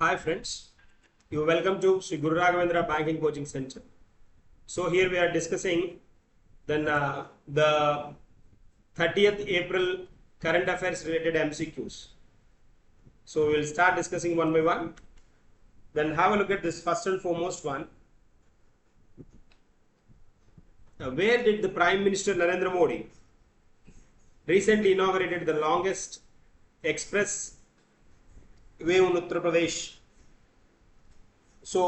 Hi friends, you welcome to Sri Guru Raghavendra Banking Coaching Center. So here we are discussing the 30th April current affairs related MCQs. So we will start discussing one by one. Then have a look at this first and foremost one. Where did the Prime Minister Narendra Modi recently inaugurated the longest express way in Uttar Pradesh? So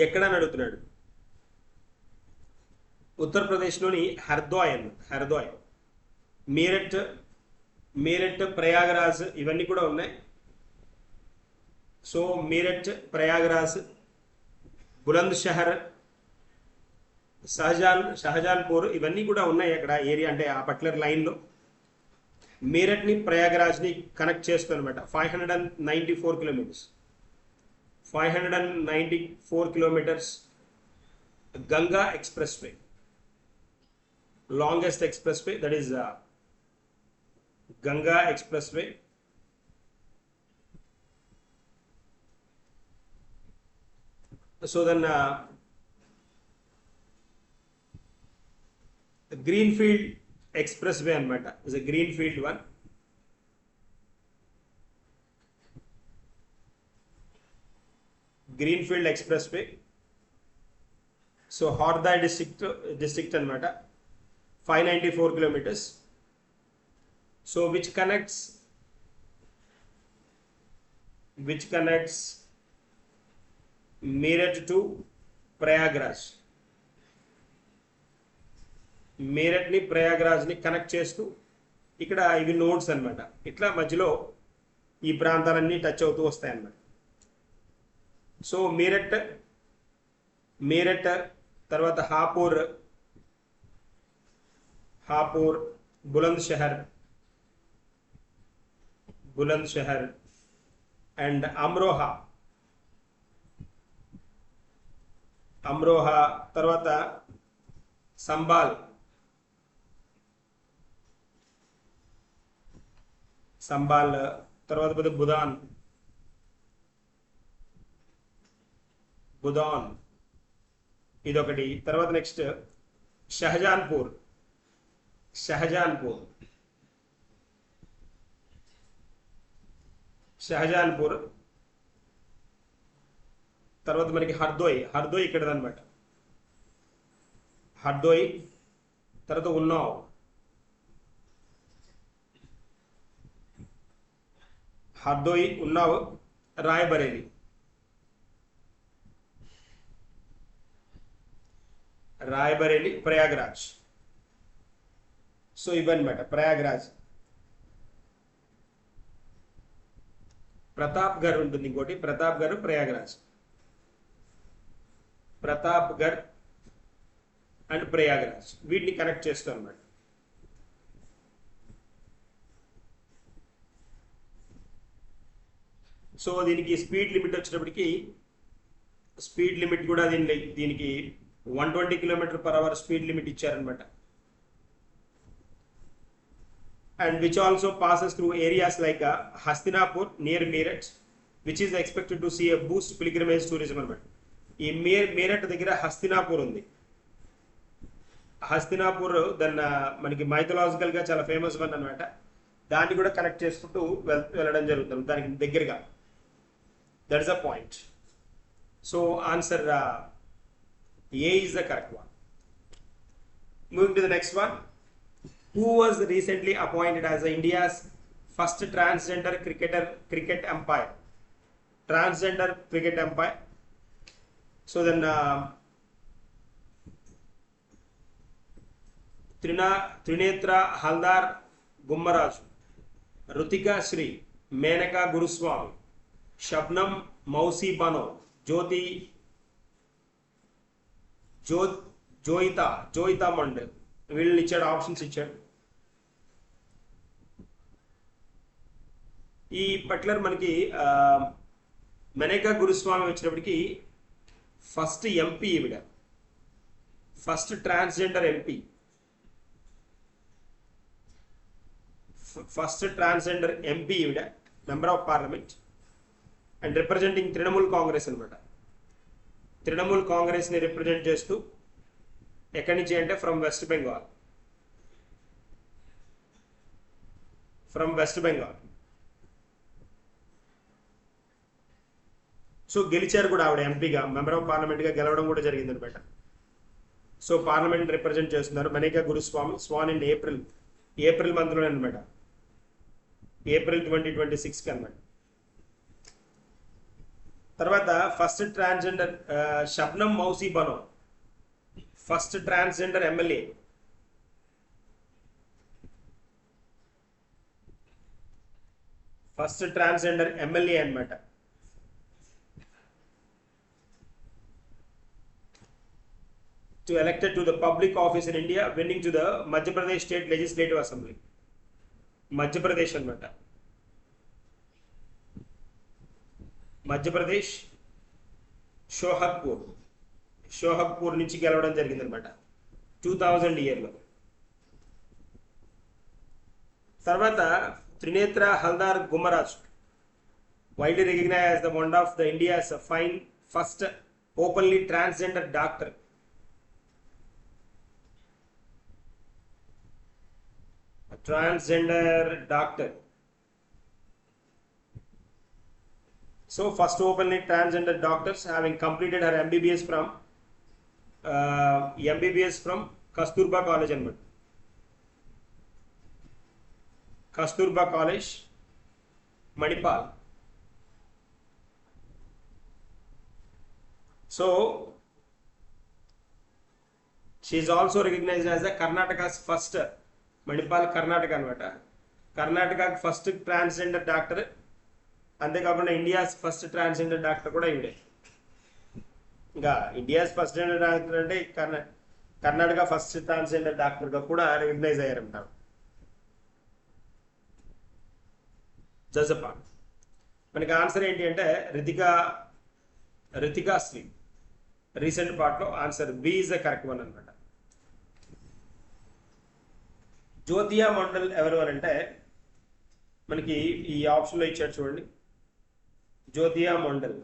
ఎక్కడ అని అడుగుతున్నాడు. ఉత్తరప్రదేశ్లోని హర్దోయ్ మీరట్ ప్రయాగరాజ్ ఇవన్నీ కూడా ఉన్నాయి. So Meerut, Prayagraj, బులంద్ షహర్, షహజాన్పూర్ ఇవన్నీ కూడా ఉన్నాయి అక్కడ ఏరియా, అంటే ఆ పర్టికులర్ లైన్లో. మీరట్ని ప్రయాగరాజ్ని కనెక్ట్ చేస్తూ అనమాట. 594 kilometres 594 kilometers Ganga Expressway, longest expressway, that is Ganga Expressway. So then Greenfield Expressway anamata is a greenfield one. Greenfield Expressway. So Hardai district anamata, 594 kilometers. So which connects Meerut to Prayagraj. మీరట్ని ప్రయాగరాజ్ని connect చేస్తూ ఇక్కడ ఇవి nodes అనమాట. ఇట్లా మధ్యలో ఈ ప్రాంతాలన్నీ టచ్ అవుతూ వస్తాయి అన్నమాట. సో మీరట్ తర్వాత హాపూర్, బులంద్ షహర్ అండ్ అమ్రోహా, తర్వాత సంబాల్, తర్వాత బుదాన్ ఇదొకటి. తర్వాత నెక్స్ట్ షహజాన్పూర్, తర్వాత మనకి హర్దోయ్ ఇక్కడ అనమాట. హర్దోయ్ తర్వాత ఉన్నావ్, రాయబరేలి, ప్రయాగరాజ్. సో ఇవన్నమాట ప్రయాగరాజ్. ప్రతాప్గఢ్ ఉంటుంది ఇంకోటి, ప్రతాప్గఢ్, ప్రయాగరాజ్, ప్రతాప్గఢ్ అండ్ ప్రయాగరాజ్ వీటిని కనెక్ట్ చేస్తాం అన్నమాట. సో దీనికి స్పీడ్ లిమిట్ వచ్చేటప్పటికి కూడా దీనికి 120 km/h స్పీడ్ లిమిట్ ఇచ్చారనమాట. And which also passes through areas like Hastinapur near Meerut, which is expected to see a boost pilgrimage tourism అనమాట. ఈ మీరట్ దగ్గర హస్తినాపూర్ ఉంది. హస్తినాపూర్ దాన్ని మనకి మైథలాజికల్ గా చాలా ఫేమస్ వన్ అనమాట. దాన్ని కూడా కనెక్ట్ చేసుకుంటూ వెళ్ళడం జరుగుతుంది దానికి దగ్గరగా. That is a point. So answer A is the correct one. Moving to the next one. Who was recently appointed as India's first transgender cricket umpire? Transgender cricket umpire. So then Trinetra Haldar Gummaraju, Rutika Sri, Menaka Guruswami, Shabnam Mausi Bano, Joyita Mondal వీళ్ళని ఇచ్చాడు, options ఇచ్చాడు. ఈ particular మనకి మెనకా గురుస్వామి వచ్చినప్పటికి first MP ఈవిడ, first transgender MP, first transgender MP ఈవిడ. Member of parliament and representing Trinamool Congress అనమాట. తృణమూల్ కాంగ్రెస్ని రిప్రజెంట్ చేస్తూ ఎక్కడి నుంచి అంటే from West Bengal. From West Bengal. So గెలిచారు కూడా ఆవిడ ఎంపీగా, మెంబర్ ఆఫ్ పార్లమెంట్గా గెలవడం కూడా జరిగింది అనమాట. సో పార్లమెంట్ రిప్రజెంట్ చేస్తున్నారు Maneka Guruswamy. Sworn in April మంత్లోనే అనమాట, ఏప్రిల్ 2026కి అనమాట. తర్వాత first transgender Shabnam Mausi Bano, first transgender MLA. First transgender MLA అనమాట. To elected to the public office in India, winning to the Madhya Pradesh State Legislative Assembly. Madhya Pradesh అనమాట. మధ్యప్రదేశ్ షోహగ్పూర్ నుంచి గెలవడం జరిగింది అనమాట 2000 ఇయర్లో. తర్వాత Trinetra Haldar గుమ్మరాజ్, widely recognized as the one of the India's first openly transgender doctor. Transgender doctor. So first openly transgender doctors having completed her MBBS from Kasturba College and Kasturba College, Manipal. So she is also recognized as the Karnataka's first, Manipal Karnataka అనమాట, Karnataka first transgender doctor. అంతేకాకుండా India's first transgender doctor కూడా ఇవిడే. ఇంకా India's first gender doctor అంటే Karnataka first transgender డాక్టర్గా కూడా recognise అయ్యారంటారు. జజపా. మనకి answer ఏంటి అంటే రితికా శ్రీ. రీసెంట్ పార్ట్లో answer B is the correct one అనమాట. జ్యోతియా మండల్ ఎవరు అని అంటే మనకి ఈ ఆప్షన్లో ఇచ్చాడు చూడండి. జ్యోతియా మండల్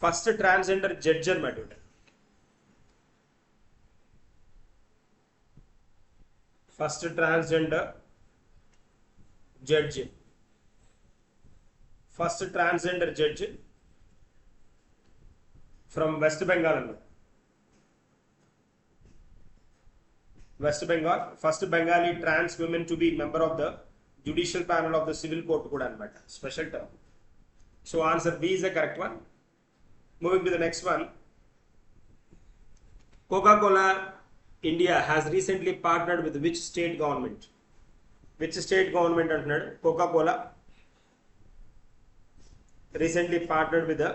ఫస్ట్ ట్రాన్స్జెండర్ జడ్జ్ అనమాట. First transgender judge, first transgender judge from West Bengal and West Bengal, first Bengali trans women to be member of the judicial panel of the civil court kuda anamata, special term. So answer B is the correct one. Moving to the next one. Coca-Cola India has recently partnered with which state government? Which state government antunadu? Coca-Cola recently partnered with the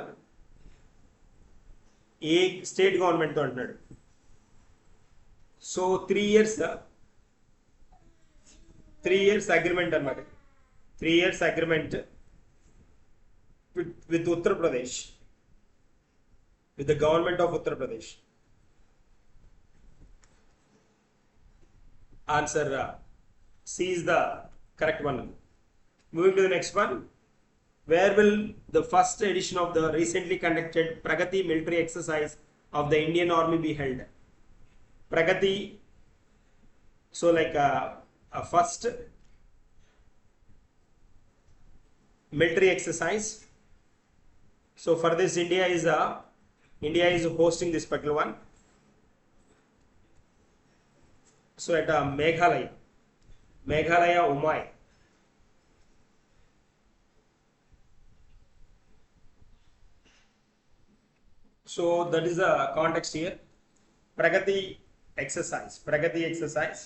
a state గవర్నమెంట్తో అంటున్నాడు. So 3 years agreement అనమాట. 3 years agreement with Uttar Pradesh, with the government of Uttar Pradesh. Answer C is the correct one. Moving to the next one. Where will the first edition of the recently conducted Pragati military exercise of the Indian Army be held? Pragati, so like a first military exercise. So for this, India is hosting this particular one. So at Meghalaya Umai. So that is the context here. Pragati exercise. Pragati exercise.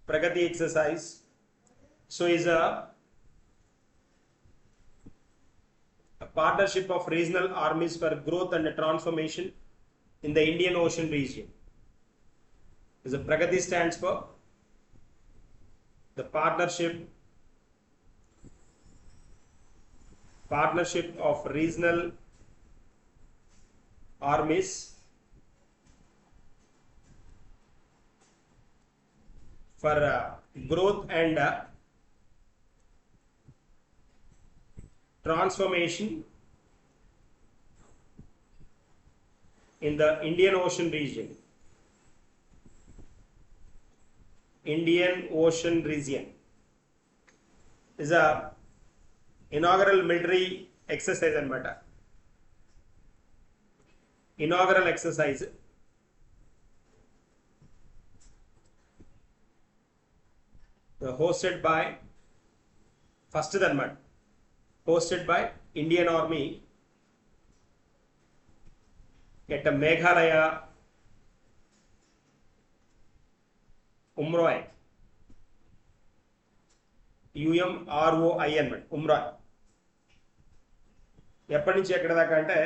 Pragati exercise. So is a partnership of regional armies for growth and transformation in the Indian Ocean region. Is a Pragati stands for the partnership partnership of regional armies for growth and transformation in the Indian Ocean region. Indian Ocean region is a inaugural military exercise anamata. Inaugural exercise hosted by first anamata, hosted by Indian Army at Meghalaya Umroi, UMROI అన్నమాట ఉమ్రాయ్. ఎప్పటి నుంచి ఎక్కడ దాకా అంటే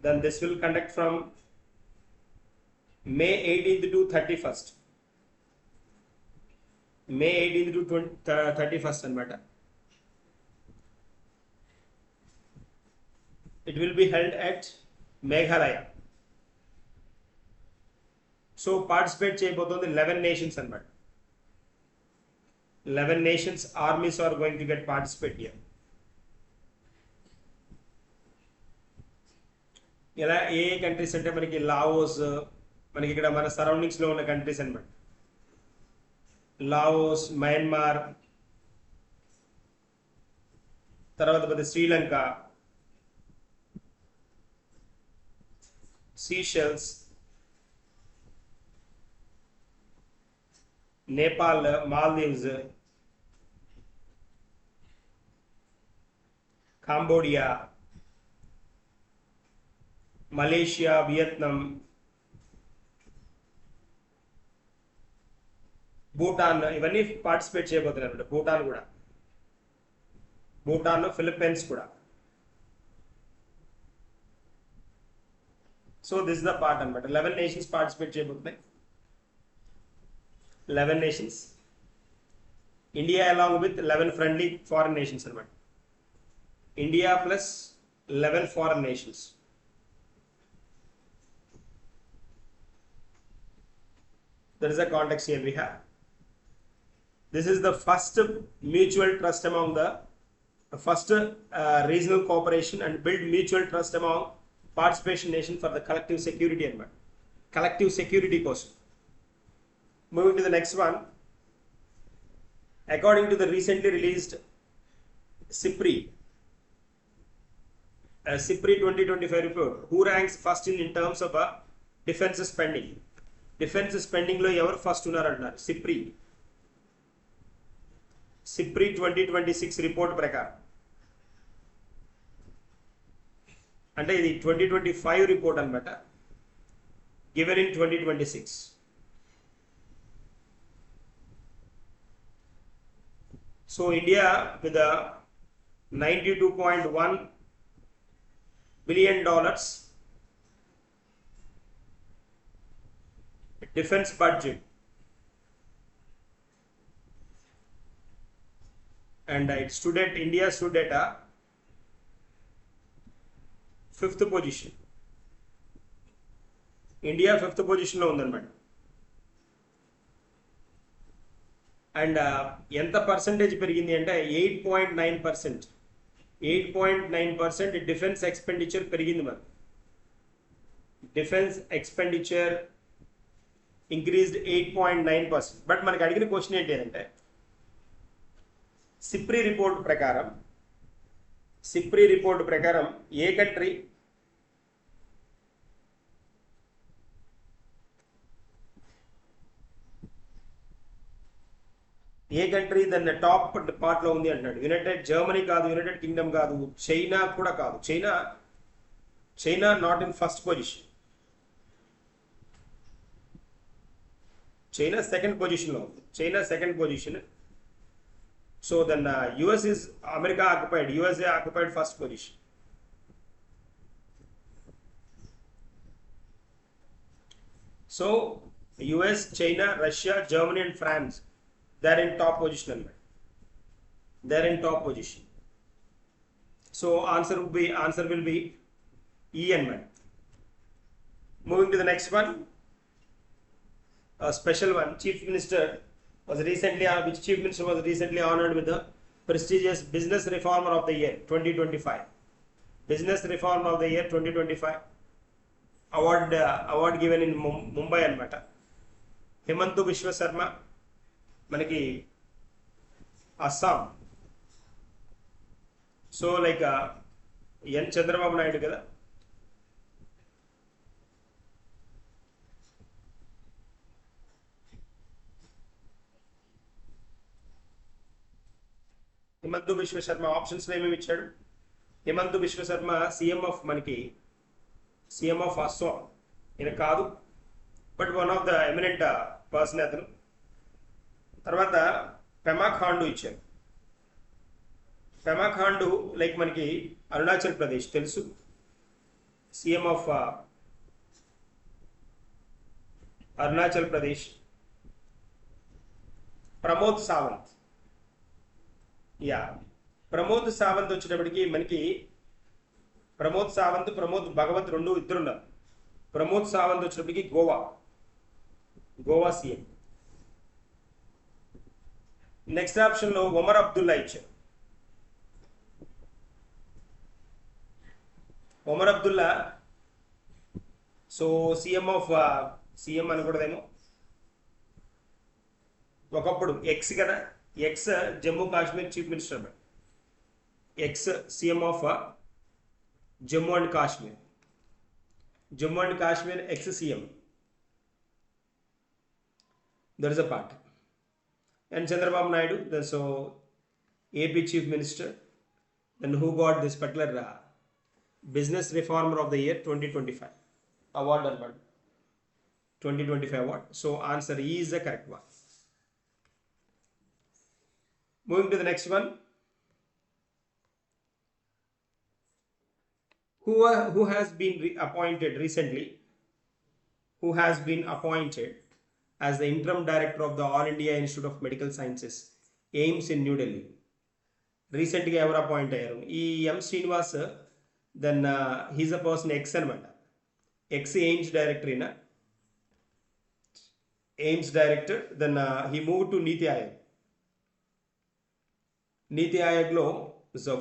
then this will conduct from May 18th to 31st. May 18th to 31st అన్నమాట. It will be held at Meghalaya. So participate చేయబోతుంది 11 nations అన్నమాట. 11 nations armies are going to get participate here. ఇలా ఏ కంట్రీస్ అంటే మనకి Laos, మనకి ఇక్కడ మన surroundings లో ఉన్న కంట్రీస్ అన్నమాట. లావోస్, మయన్మార్, తర్వాత Sri Lanka, Seychelles, Nepal, Maldives, Cambodia, Malaysia, Vietnam, Bhutan ఇవన్నీ పార్టిసిపేట్ చేయబోతున్నారు. భూటాన్ కూడా, భూటాన్, ఫిలిప్పైన్స్ కూడా. So this is the part అన్నమాట. 11 nations పార్టిసిపేట్ చేయబోతున్నాయి. 11 nations. India along with 11 friendly foreign nations అన్నమాట. India plus 11 foreign nations. There is a context here we have. This is the first mutual trust among the first regional cooperation and build mutual trust among participation nation for the collective security అన్నమాట. Collective security కోసం. Moving to the next one. According to the recently released SIPRI 2025 report, who ranks first in terms of defense spending? Defense spending లో ఎవరు first ఉన్నారు అంటున్నారు. SIPRI 2026 report ప్రకారం, అంటే ఇది 2025 report అన్నమాట, given in 2026. So India with a $92.1 billion defense budget, and India stood at a 5th position. India 5th position లో ఉందన్నమాట. అండ్ ఎంత పర్సంటేజ్ పెరిగింది అంటే 8.9%. 8.9% డిఫెన్స్ ఎక్స్పెండిచర్ పెరిగింది. మరి డిఫెన్స్ ఎక్స్పెండిచర్ ఇంక్రీజ్డ్ 8.9%. బట్ మనకి అడిగిన క్వశ్చన్ ఏంటి అంటే, SIPRI రిపోర్ట్ ప్రకారం ఏ కంట్రీ దాన్ని టాప్ పార్ట్ లో ఉంది అంటున్నాడు. జర్మనీ కాదు, యునైటెడ్ కింగ్డమ్ కాదు, చైనా కూడా కాదు. China not in first position. China second position లో ఉంది. So then US is America occupied, USA occupied first position. So US, China, Russia, Germany and France, they are in top position. So answer will be E and man. Moving to the next one, a special one. Chief Minister was recently which Chief Minister was recently honored with the prestigious Business Reformer of the Year 2025. Business Reformer of the Year 2025 award given in Mumbai అనమాట. హిమంతు విశ్వ శర్మ మనకి Assam. So like an Chandrababu Naidu కదా. హిమంతు విశ్వ Sharma options ఏమేమి ఇచ్చాడు? హిమంతు విశ్వ Sharma CM of Assam ఈయన కాదు, but one of the eminent person అతను. తర్వాత పెమా ఖాండు ఇచ్చారు. పెమా ఖాండు లైక్ మనకి అరుణాచల్ ప్రదేశ్ తెలుసు, CM of Arunachal Pradesh. Pramod Sawant, yeah Pramod Sawant వచ్చేటప్పటికి మనకి ప్రమోద్ భగవత్ ఇద్దరు ఉన్నారు. ప్రమోద్ సావంత్ వచ్చేటప్పటికి గోవా సీఎం. నెక్స్ట్ ఆప్షన్ లో ఒమర్ అబ్దుల్లా ఇచ్చారు. ఒమర్ అబ్దుల్లా సో సీఎం అనకూడదేమో, ఒకప్పుడు ఎక్స్ కదా, X Jammu Kashmir chief minister, ex CM of Jammu and Kashmir ex CM. That is a part. And Chandrababu Naidu, so AP Chief Minister, then who got this particular Business Reformer of the Year 2025 award or 2025 award. So answer E is the correct one. Moving to the next one. Who has been appointed recently? Who has been appointed as the interim director of the All India Institute of Medical Sciences, AIIMS in New Delhi? రీసెంట్గా ఎవరు appoint అయ్యారు? ఈ M Srinivas. Then he's a person ex అనమాట, ex AIIMS director. ఈయన AIIMS director. Then he move to Niti Aayog. Niti ఆయోగ్లో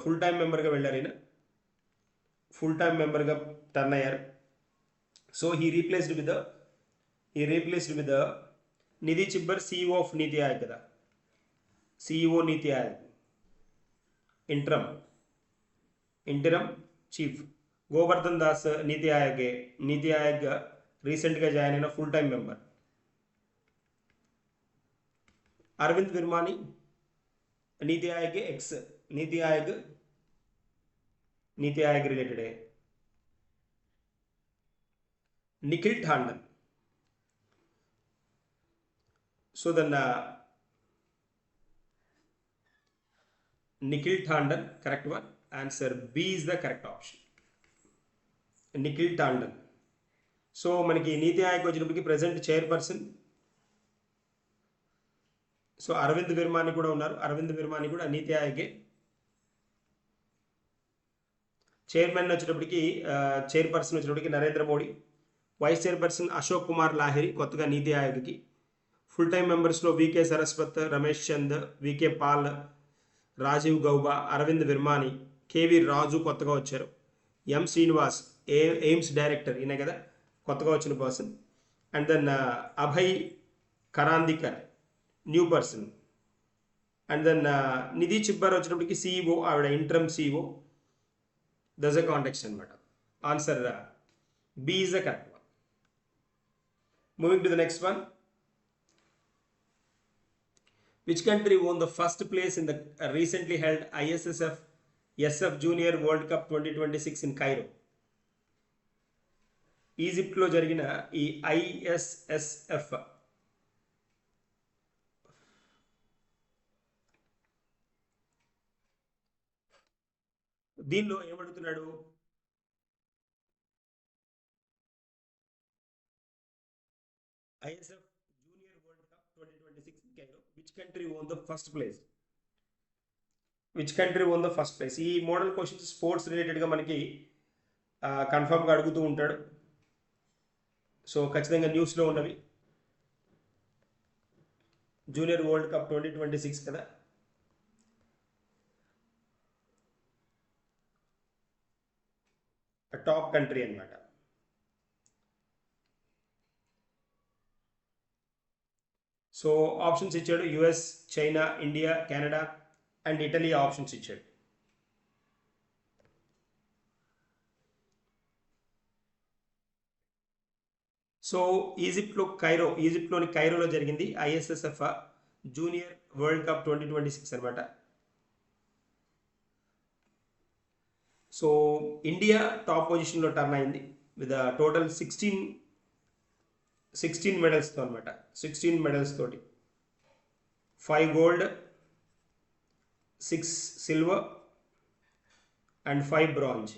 full time మెంబర్గా వెళ్ళారు. ఈయన ఫుల్ టైం మెంబర్గా టర్న్ అయ్యారు. So he replaced with the Nidhi Chhibber, CEO of Niti Aayog కదా, CEO Niti Aayog. Interim chief Govardhan Das Niti Aayog రీసెంట్గా జాయిన్ అయిన full time member. Arvind Virmani Niti Aayog ex, Niti Aayog related. Nikhil Tandon. So then Nikhil Tandon, correct one. Answer B is the correct option. Nikhil Tandon. So మనకి నీతి ఆయోగ్ వచ్చినప్పటికి present chairperson. So Arvind Virmani కూడా ఉన్నారు. అరవింద్ విర్మాని కూడా నీతి ఆయోగే. Chairman వచ్చేటప్పటికి నరేంద్ర మోడీ. వైస్ చైర్పర్సన్ అశోక్ కుమార్ లాహిరి కొత్తగా నీతి ఆయోగ్కి. ఫుల్ టైం మెంబర్స్లో VK Saraswat, Ramesh Chand, VK Paul, Rajiv Gauba, Arvind Virmani, KV Raju కొత్తగా వచ్చారు. ఎం శ్రీనివాస్ ఎయిమ్స్ డైరెక్టర్, ఈయన కదా కొత్తగా వచ్చిన person. And then Abhay Karandikar new person. And then Nidhi Chhibber వచ్చినప్పటికి సిఇఓ, ఆవిడ interim CEO. Thus a context అనమాట. Answer B is the correct one. Moving to the next one. Which country won the first place in the recently held ISSF Junior World Cup 2026 in Cairo? ఈజిప్ట్లో జరిగిన ఈ ISSF దీనిలో ఏమడుగుతున్నాడు? ISF Junior World Cup 2026 in Cairo. Which country won the first place? Which country own the first place. ఈ model questions sports రిలేటెడ్గా మనకి కన్ఫర్మ్గా అడుగుతూ ఉంటాడు. So ఖచ్చితంగా న్యూస్లో ఉన్నవి. జూనియర్ వరల్డ్ కప్ 2026 కదా. టాప్ కంట్రీ అన్నమాట. సో ఆప్షన్స్ ఇచ్చాడు. US, China, India, Canada and Italy options ఇచ్చాడు. సో ఈజిప్ట్లోని కైరోలో జరిగింది ISSF జూనియర్ వరల్డ్ కప్ 2026 అనమాట. సో ఇండియా టాప్ పొజిషన్లో టర్న్ అయింది విత్ టోటల్ 16 మెడల్స్తో అనమాట. 16 మెడల్స్ తోటి 5 gold, 6 silver and 5 bronze.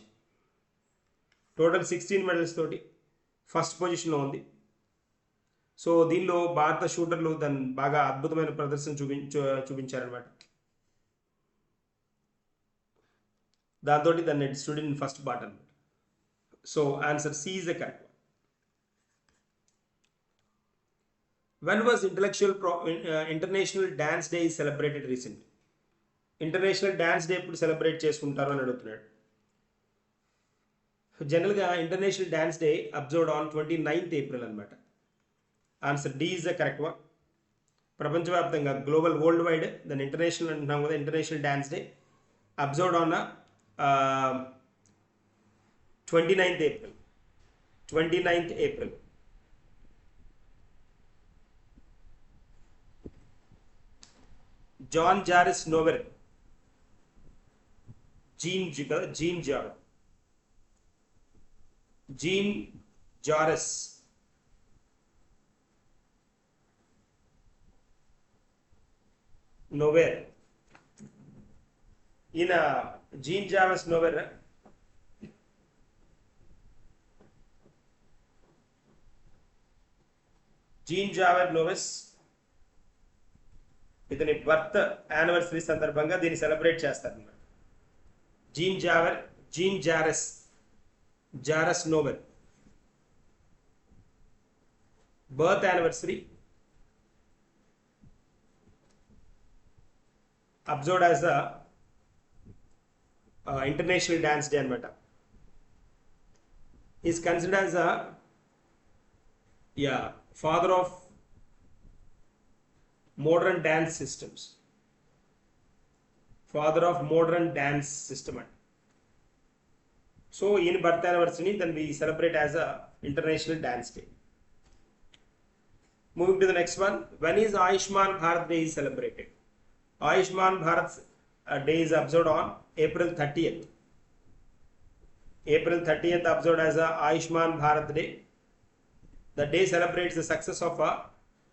Total 16 medals తోటి ఫస్ట్ పొజిషన్లో ఉంది. సో దీనిలో భారత షూటర్లు దాన్ని బాగా అద్భుతమైన ప్రదర్శన చూపించారనమాట. దాంతో దాన్ని స్టూడెంట్ ఇన్ ఫస్ట్ పార్ట్ అనమాట. So answer C is the correct one. When was international dance day is celebrated recently. International dance day ఎప్పుడు సెలబ్రేట్ చేసుకుంటారు అని అడుగుతున్నాడు. జనరల్గా international dance day observed on 29th April అనమాట. Answer D is the correct one. ప్రపంచవ్యాప్తంగా global worldwide దాన్ని international అంటున్నాం కదా, international dance day observed on 29th April. 29th April. Jean Georges Noverre, Jean Georges novel. ఈయన Jean Georges Noverre ఇతని birth anniversary సందర్భంగా దీన్ని celebrate చేస్తారు. Jean Georges Noverre birth anniversary observed as the international dance day అనమాట. Is considered as the father of modern dance systems. Father of modern dance system అండి. So ఈయన birth యానివర్సరీని then we celebrate as a international dance day. Moving to the next one. When is Ayushman Bharat Day is celebrated? Ayushman Bharat Day is observed on April 30th. April 30th observed as a Ayushman Bharat Day. The day celebrates the success of a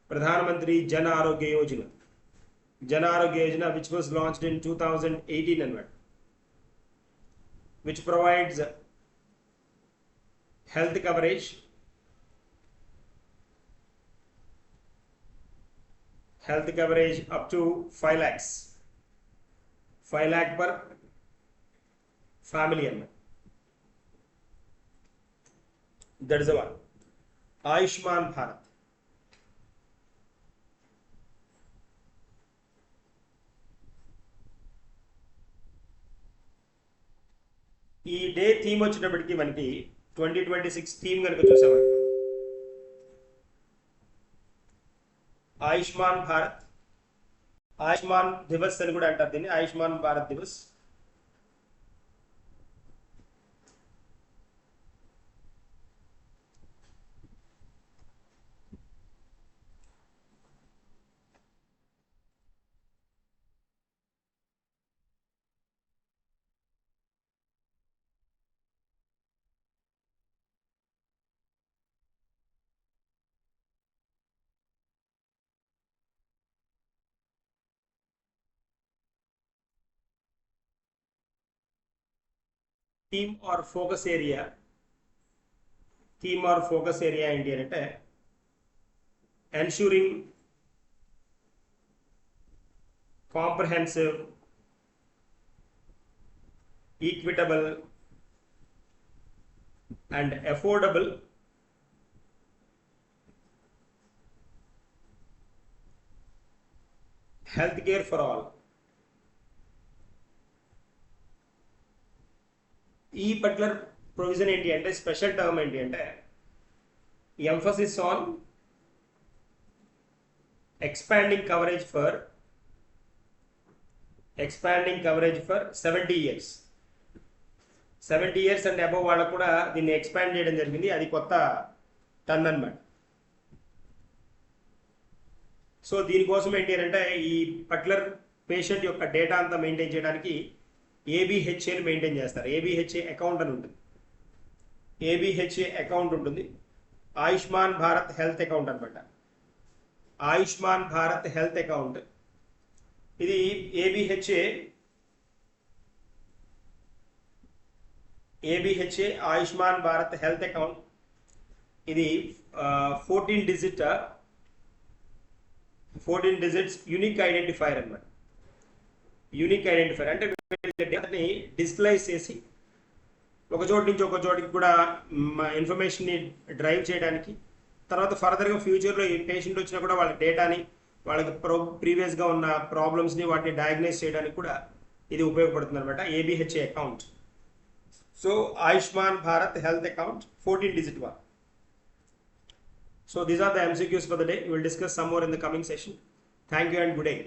Pradhan Mantri Jan Arogya Yojana. Jan Arogya Yojana, which was launched in 2018 onward, which provides health coverage, up to 5 lakhs, 5 lakh per family. That is the one. Ayushman Bharat. ఈ day theme వచ్చేటప్పటికి మనకి 2026 theme కనుక చూసామంటే ఆయుష్మాన్ భారత్, ఆయుష్మాన్ దివస్ అని కూడా అంటారు దీన్ని, Ayushman Bharat Divas. Theme or focus area ఏంటి అంటే ensuring comprehensive equitable and affordable healthcare for all. ఈ పర్టికులర్ ప్రొవిజన్ ఏంటి అంటే, స్పెషల్ టర్మ్ ఏంటి అంటే, emphasis on expanding coverage for 70 years. 70 years and above వాళ్ళకు కూడా దీన్ని ఎక్స్పాండ్ చేయడం జరిగింది. అది కొత్త టర్న్ అన్నమాట. సో దీనికోసం ఏంటి అంటే, ఈ పర్టికులర్ పేషెంట్ యొక్క డేటా అంతా మెయింటైన్ చేయడానికి ఏబిహెచ్ఏని మెయింటైన్ చేస్తారు. ఏబిహెచ్ఏ అకౌంట్ అని ఉంటుంది. ఏబిహెచ్ఏ అకౌంట్ ఉంటుంది. ఆయుష్మాన్ భారత్ హెల్త్ అకౌంట్ అనమాట. ఆయుష్మాన్ భారత్ హెల్త్ అకౌంట్ ఇది ABHA Ayushman Bharat health account. ఇది 14 డిజిట్స్ యూనిక్ ఐడెంటిఫైర్ అనమాట. యూనిక్ ఐడెంటిఫైర్ అంటే డేటాని డిజిటలైజ్ చేసి ఒక చోటు నుంచి ఒక చోటికి కూడా ఇన్ఫర్మేషన్ని డ్రైవ్ చేయడానికి, తర్వాత ఫర్దర్గా ఫ్యూచర్లో ఈ పేషెంట్ వచ్చినా కూడా వాళ్ళ డేటాని, వాళ్ళకి ప్రీవియస్గా ఉన్న ప్రాబ్లమ్స్ని వాటిని డయాగ్నైజ్ చేయడానికి కూడా ఇది ఉపయోగపడుతుంది అనమాట. ABHA account. So Ayushman Bharat health account 14 digit one. So these are the MCQs for the day. We will discuss some more in the coming session. Thank you and good day.